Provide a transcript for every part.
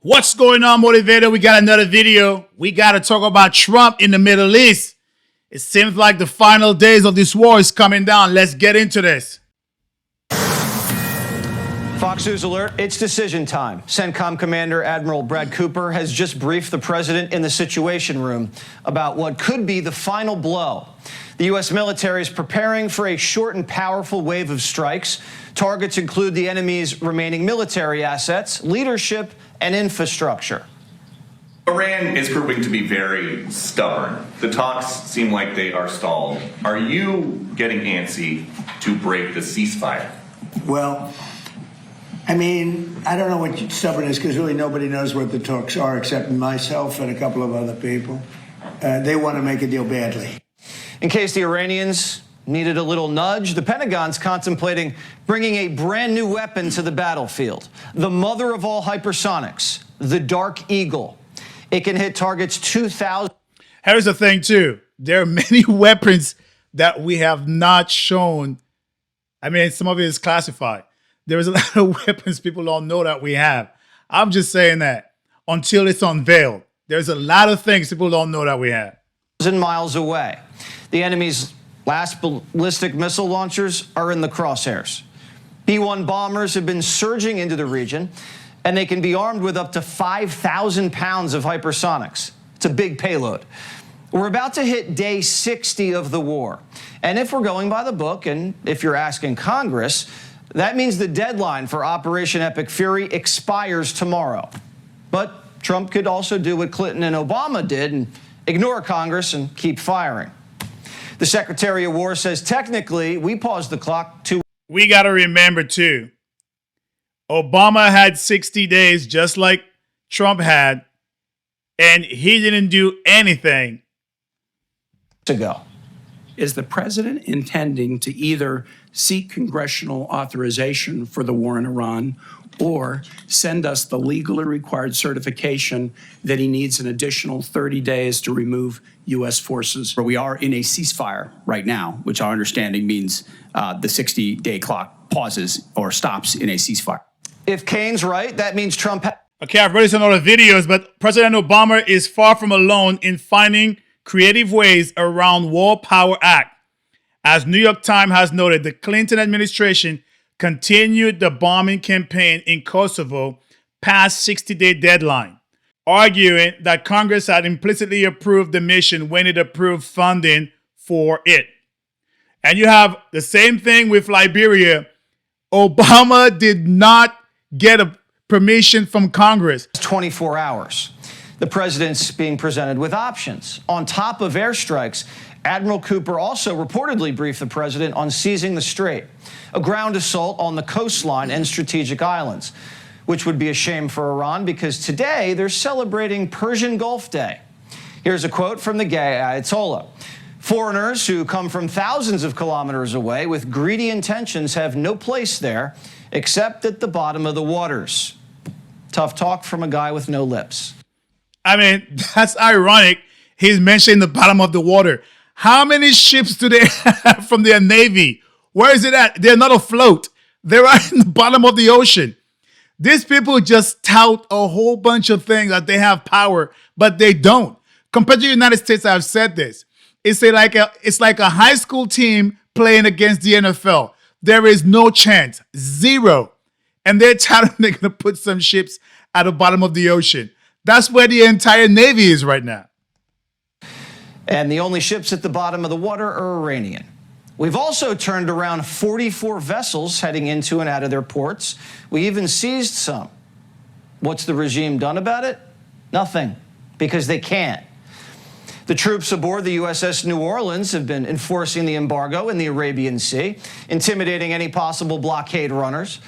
What's going on, Motivator? We got another video. We got to talk about Trump in the Middle East. It seems like the final days of this war is coming down. Let's get into this. Fox News alert, it's decision time. CENTCOM Commander Admiral Brad Cooper has just briefed the president in the Situation Room about what could be the final blow. The U.S. military is preparing for a short and powerful wave of strikes. Targets include the enemy's remaining military assets, leadership, and infrastructure. Iran is proving to be very stubborn. The talks seem like they are stalled. Are you getting antsy to break the ceasefire? Well, I mean, I don't know what stubborn is because really nobody knows what the talks are except myself and a couple of other people. They want to make a deal badly. In case the Iranians needed a little nudge, the Pentagon's contemplating bringing a brand new weapon to the battlefield. The mother of all hypersonics, the Dark Eagle. It can hit targets 2,000. Here's the thing, too. There are many weapons that we have not shown. I mean, some of it is classified. There's a lot of weapons people don't know that we have. I'm just saying that until it's unveiled. There's a lot of things people don't know that we have. Miles away. The enemy's last ballistic missile launchers are in the crosshairs. B-1 bombers have been surging into the region, and they can be armed with up to 5,000 pounds of hypersonics. It's a big payload. We're about to hit day 60 of the war. And if we're going by the book, and if you're asking Congress, that means the deadline for Operation Epic Fury expires tomorrow. But Trump could also do what Clinton and Obama did and ignore Congress and keep firing. The Secretary of War says technically we paused the clock to... We got to remember, too, Obama had 60 days just like Trump had, and he didn't do anything. ...ago. Is the president intending to either seek congressional authorization for the war in Iran or send us the legally required certification that he needs an additional 30 days to remove U.S. forces? We are in a ceasefire right now, which our understanding means the 60-day clock pauses or stops in a ceasefire. If Kane's right, that means Trump... Okay, I've already seen all the videos, but President Obama is far from alone in finding creative ways around War Power Act. As New York Times has noted, the Clinton administration continued the bombing campaign in Kosovo past 60-day deadline, arguing that Congress had implicitly approved the mission when it approved funding for it. And you have the same thing with Liberia. Obama did not get a permission from Congress. 24 hours. The president's being presented with options. On top of airstrikes, Admiral Cooper also reportedly briefed the president on seizing the strait, a ground assault on the coastline and strategic islands, which would be a shame for Iran because today they're celebrating Persian Gulf Day. Here's a quote from the gay Ayatollah. Foreigners who come from thousands of kilometers away with greedy intentions have no place there except at the bottom of the waters. Tough talk from a guy with no lips. I mean, that's ironic. He's mentioning the bottom of the water. How many ships do they have from their Navy? Where is it at? They're not afloat. They're right in the bottom of the ocean. These people just tout a whole bunch of things that they have power, but they don't. Compared to the United States, I've said this. It's like a high school team playing against the NFL. There is no chance. Zero. And they're touting they're going to put some ships at the bottom of the ocean. That's where the entire Navy is right now. And the only ships at the bottom of the water are Iranian. We've also turned around 44 vessels heading into and out of their ports. We even seized some. What's the regime done about it? Nothing, because they can't. The troops aboard the USS New Orleans have been enforcing the embargo in the Arabian Sea, intimidating any possible blockade runners.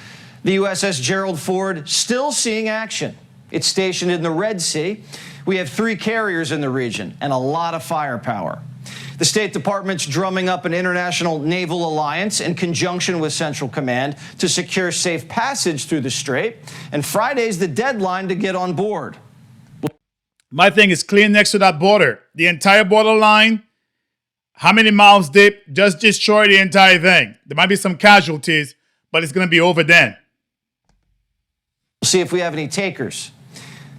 The USS Gerald Ford still seeing action. It's stationed in the Red Sea. We have 3 carriers in the region and a lot of firepower. The State Department's drumming up an international naval alliance in conjunction with Central Command to secure safe passage through the strait. And Friday's the deadline to get on board. My thing is clear next to that border. The entire borderline, how many miles deep? Just destroy the entire thing. There might be some casualties, but it's going to be over then. We'll see if we have any takers.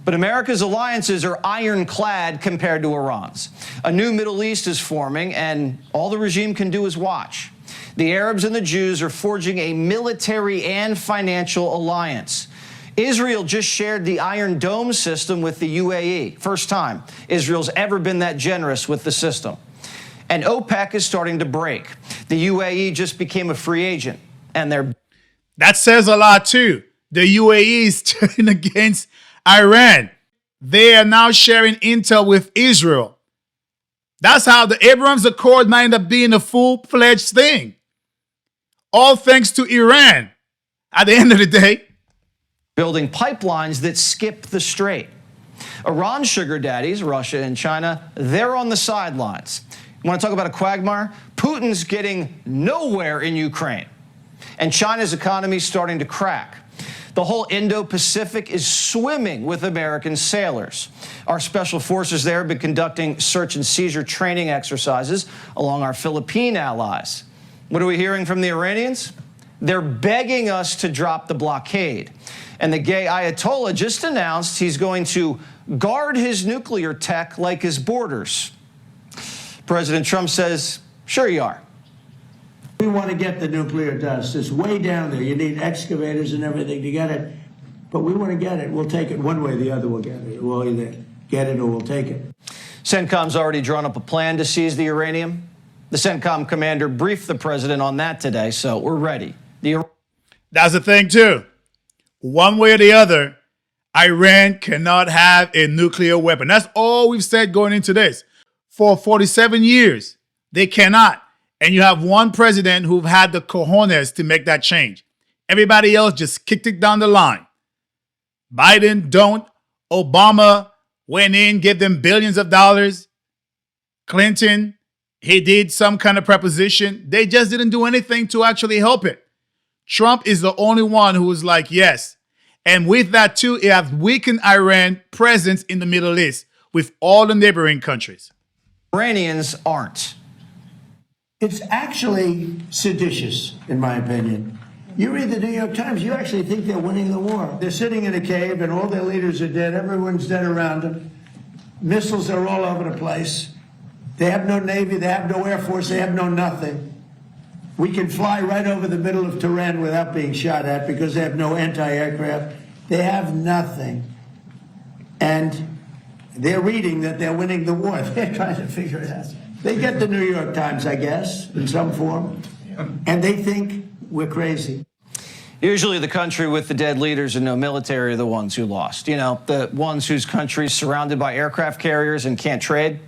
But America's alliances are ironclad compared to Iran's. A new Middle East is forming, and all the regime can do is watch. The Arabs and the Jews are forging a military and financial alliance. Israel just shared the Iron Dome system with the UAE. First time Israel's ever been that generous with the system. And OPEC is starting to break. The UAE just became a free agent, and they're... That says a lot too. The UAE is turning against Iran. They are now sharing intel with Israel. That's how the Abrams Accord might end up being a full-fledged thing. All thanks to Iran at the end of the day. Building pipelines that skip the strait. Iran's sugar daddies, Russia and China, they're on the sidelines. You want to talk about a quagmire? Putin's getting nowhere in Ukraine. And China's economy is starting to crack. The whole Indo-Pacific is swimming with American sailors. Our special forces there have been conducting search and seizure training exercises along our Philippine allies. What are we hearing from the Iranians? They're begging us to drop the blockade. And the gay Ayatollah just announced he's going to guard his nuclear tech like his borders. President Trump says, sure you are. We want to get the nuclear dust. It's way down there. You need excavators and everything to get it. But we want to get it. We'll take it one way or the other. We'll get it. We'll either get it or we'll take it. CENTCOM's already drawn up a plan to seize the uranium. The CENTCOM commander briefed the president on that today, so we're ready. That's the thing, too. One way or the other, Iran cannot have a nuclear weapon. That's all we've said going into this. For 47 years, they cannot. And you have one president who've had the cojones to make that change. Everybody else just kicked it down the line. Biden don't. Obama went in, gave them billions of dollars. Clinton, he did some kind of preposition. They just didn't do anything to actually help it. Trump is the only one who was like, yes. And with that, too, it has weakened Iran's presence in the Middle East with all the neighboring countries. Iranians aren't. It's actually seditious, in my opinion. You read the New York Times, you actually think they're winning the war. They're sitting in a cave and all their leaders are dead. Everyone's dead around them. Missiles are all over the place. They have no Navy, they have no Air Force, they have no nothing. We can fly right over the middle of Tehran without being shot at because they have no anti-aircraft. They have nothing. And they're reading that they're winning the war. They're trying to figure it out. They get the New York Times, I guess, in some form, and they think we're crazy. Usually the country with the dead leaders and no military are the ones who lost. You know, the ones whose country is surrounded by aircraft carriers and can't trade.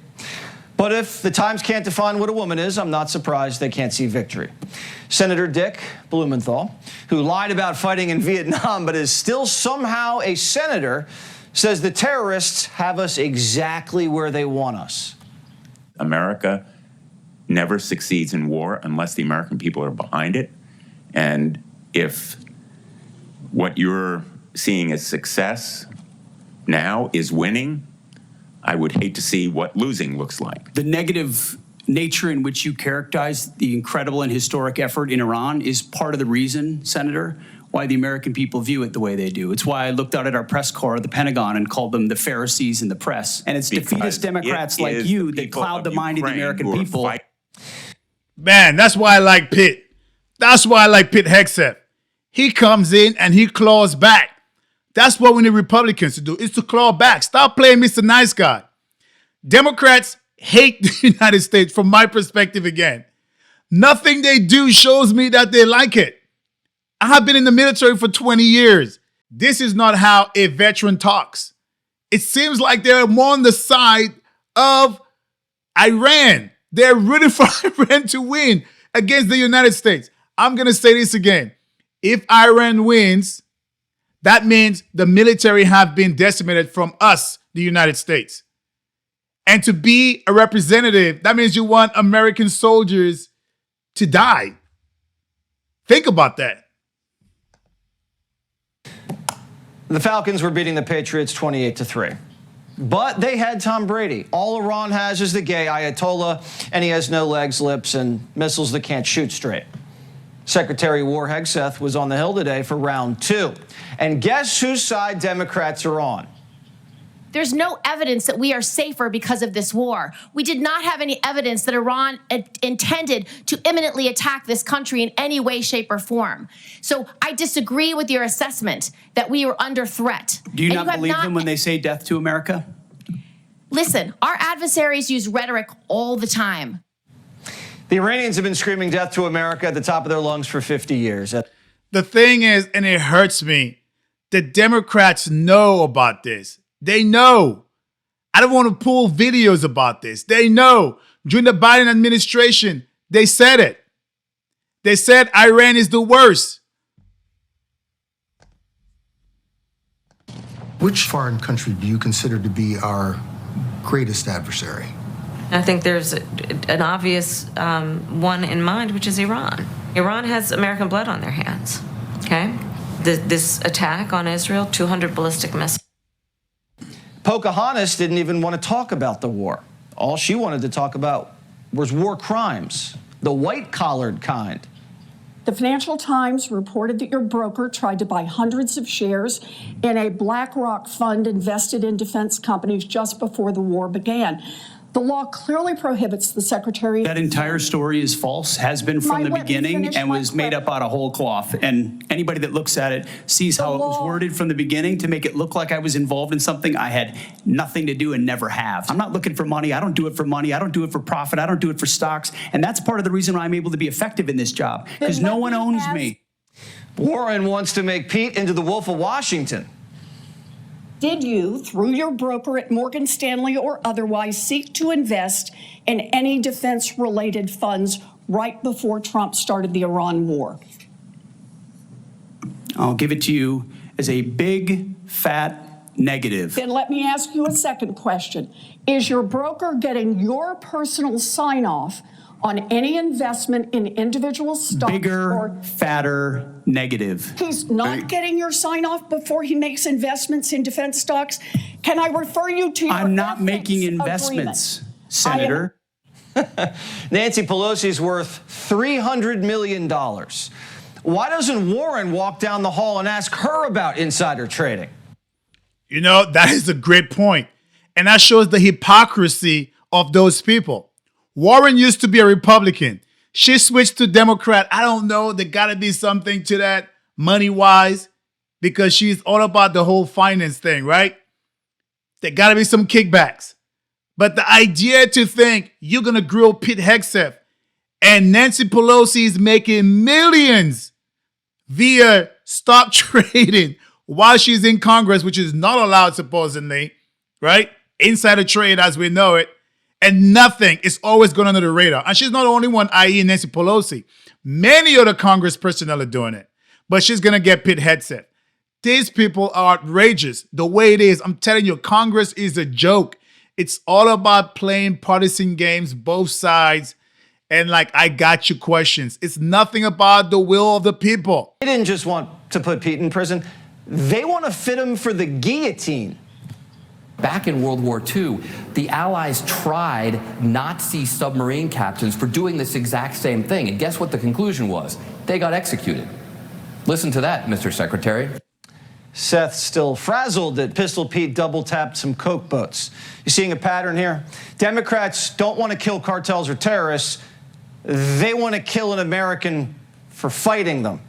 But if the Times can't define what a woman is, I'm not surprised they can't see victory. Senator Dick Blumenthal, who lied about fighting in Vietnam but is still somehow a senator, says the terrorists have us exactly where they want us. America never succeeds in war unless the American people are behind it. And if what you're seeing as success now is winning, I would hate to see what losing looks like. The negative nature in which you characterize the incredible and historic effort in Iran is part of the reason, Senator, why the American people view it the way they do. It's why I looked out at our press corps, the Pentagon, and called them the Pharisees in the press. And it's Because defeatist Democrats like you that cloud the mind of the American people. Man, that's why I like Pitt. That's why I like Pitt Hegseth. He comes in and he claws back. That's what we need Republicans to do, is to claw back. Stop playing Mr. Nice Guy. Democrats hate the United States from my perspective again. Nothing they do shows me that they like it. I have been in the military for 20 years. This is not how a veteran talks. It seems like they're more on the side of Iran. They're rooting for Iran to win against the United States. I'm going to say this again. If Iran wins, that means the military have been decimated from us, the United States. And to be a representative, that means you want American soldiers to die. Think about that. The Falcons were beating the Patriots 28-3. But they had Tom Brady. All Iran has is the gay Ayatollah, and he has no legs, lips, and missiles that can't shoot straight. Secretary of War Hegseth was on the Hill today for round 2. And guess whose side Democrats are on? There's no evidence that we are safer because of this war. We did not have any evidence that Iran intended to imminently attack this country in any way, shape, or form. So I disagree with your assessment that we are under threat. Do you not believe them when they say death to America? Listen, our adversaries use rhetoric all the time. The Iranians have been screaming death to America at the top of their lungs for 50 years. The thing is, and it hurts me, the Democrats know about this. They know. I don't want to pull videos about this. They know. During the Biden administration, they said it. They said Iran is the worst. Which foreign country do you consider to be our greatest adversary? I think there's an obvious one in mind, which is Iran. Iran has American blood on their hands, okay? This attack on Israel, 200 ballistic missiles. Pocahontas didn't even want to talk about the war. All she wanted to talk about was war crimes, the white-collared kind. The Financial Times reported that your broker tried to buy hundreds of shares in a BlackRock fund invested in defense companies just before the war began. The law clearly prohibits the Secretary. That entire story is false, has been from the beginning, and was made up out of whole cloth. And anybody that looks at it sees how it was worded from the beginning to make it look like I was involved in something I had nothing to do and never have. I'm not looking for money. I don't do it for money. I don't do it for profit. I don't do it for stocks. And that's part of the reason why I'm able to be effective in this job, because no one owns me. Warren wants to make Pete into the Wolf of Washington. Did you, through your broker at Morgan Stanley or otherwise, seek to invest in any defense-related funds right before Trump started the Iran war? I'll give it to you as a big, fat negative. Then let me ask you a second question. Is your broker getting your personal sign-off on any investment in individual stocks? Bigger, fatter, negative. He's not getting your sign-off before he makes investments in defense stocks? Can I refer you to your I'm not making investments, Senator. Nancy Pelosi's worth $300 million. Why doesn't Warren walk down the hall and ask her about insider trading? You know, that is a great point. And that shows the hypocrisy of those people. Warren used to be a Republican. She switched to Democrat. I don't know. There got to be something to that money-wise, because she's all about the whole finance thing, right? There got to be some kickbacks. But the idea to think you're going to grill Pete Hegseth and Nancy Pelosi is making millions via stock trading while she's in Congress, which is not allowed supposedly, right? Insider trade as we know it. And nothing is always going under the radar. And she's not the only one, i.e. Nancy Pelosi. Many other Congress personnel are doing it. But she's going to get Pete Hegseth. These people are outrageous the way it is. I'm telling you, Congress is a joke. It's all about playing partisan games, both sides. And like, I got you questions. It's nothing about the will of the people. They didn't just want to put Pete in prison. They want to fit him for the guillotine. Back in World War II, the Allies tried Nazi submarine captains for doing this exact same thing. And guess what the conclusion was? They got executed. Listen to that, Mr. Secretary. Seth's still frazzled that Pistol Pete double-tapped some coke boats. You seeing a pattern here? Democrats don't want to kill cartels or terrorists. They want to kill an American for fighting them.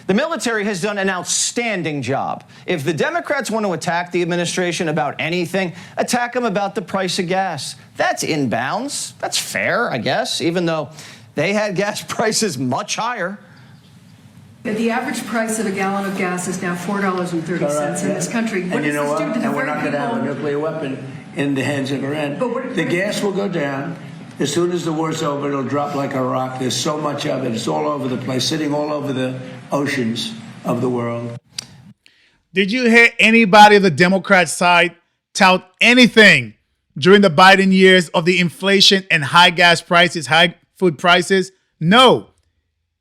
The military has done an outstanding job. If the Democrats want to attack the administration about anything, attack them about the price of gas. That's in bounds. That's fair, I guess, even though they had gas prices much higher. The average price of a gallon of gas is now $4.30 in this country. And you know what? And we're not going to have a nuclear weapon in the hands of Iran. The gas will go down. As soon as the war's over, it'll drop like a rock. There's so much of it. It's all over the place, sitting all over the oceans of the world. Did you hear anybody of the Democrat side tout anything during the Biden years of the inflation and high gas prices, high food prices? No,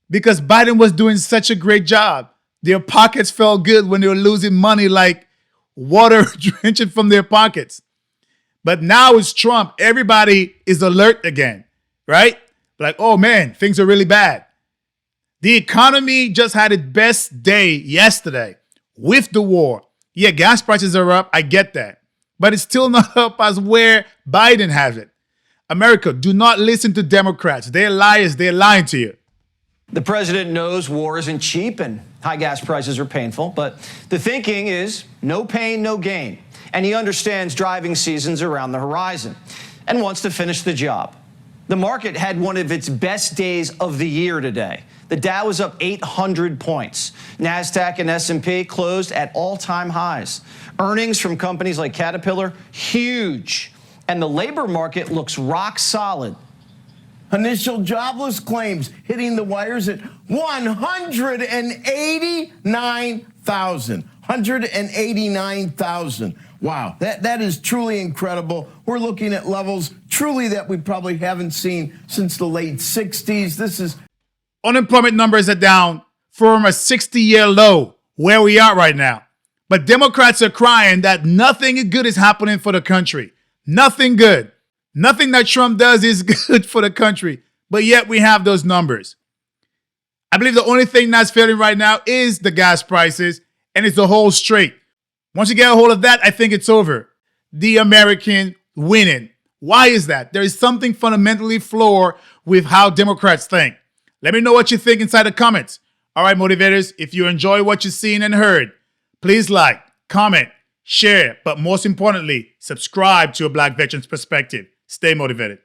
because Biden was doing such a great job. Their pockets felt good when they were losing money like water drenching from their pockets. But now it's Trump. Everybody is alert again, right? Like, oh man, things are really bad. The economy just had its best day yesterday with the war. Yeah, gas prices are up. I get that. but it's still not up as where Biden has it. America, do not listen to Democrats. They're liars. They're lying to you. The president knows war isn't cheap and high gas prices are painful, but the thinking is no pain, no gain. And he understands driving season's around the horizon and wants to finish the job. The market had one of its best days of the year today. The Dow was up 800 points. NASDAQ and S&P closed at all-time highs. Earnings from companies like Caterpillar, huge. And the labor market looks rock solid. Initial jobless claims hitting the wires at 189,000. 189,000. Wow, that is truly incredible. We're looking at levels truly that we probably haven't seen since the late 60s. This is unemployment numbers are down from a 60-year low where we are right now. But Democrats are crying that nothing good is happening for the country. Nothing good. Nothing that Trump does is good for the country. But yet we have those numbers. I believe the only thing that's failing right now is the gas prices, and it's the whole straight. Once you get a hold of that, I think it's over. The American winning. Why is that? There is something fundamentally flawed with how Democrats think. Let me know what you think inside the comments. All right, motivators, if you enjoy what you've seen and heard, please like, comment, share, but most importantly, subscribe to A Black Veteran's Perspective. Stay motivated.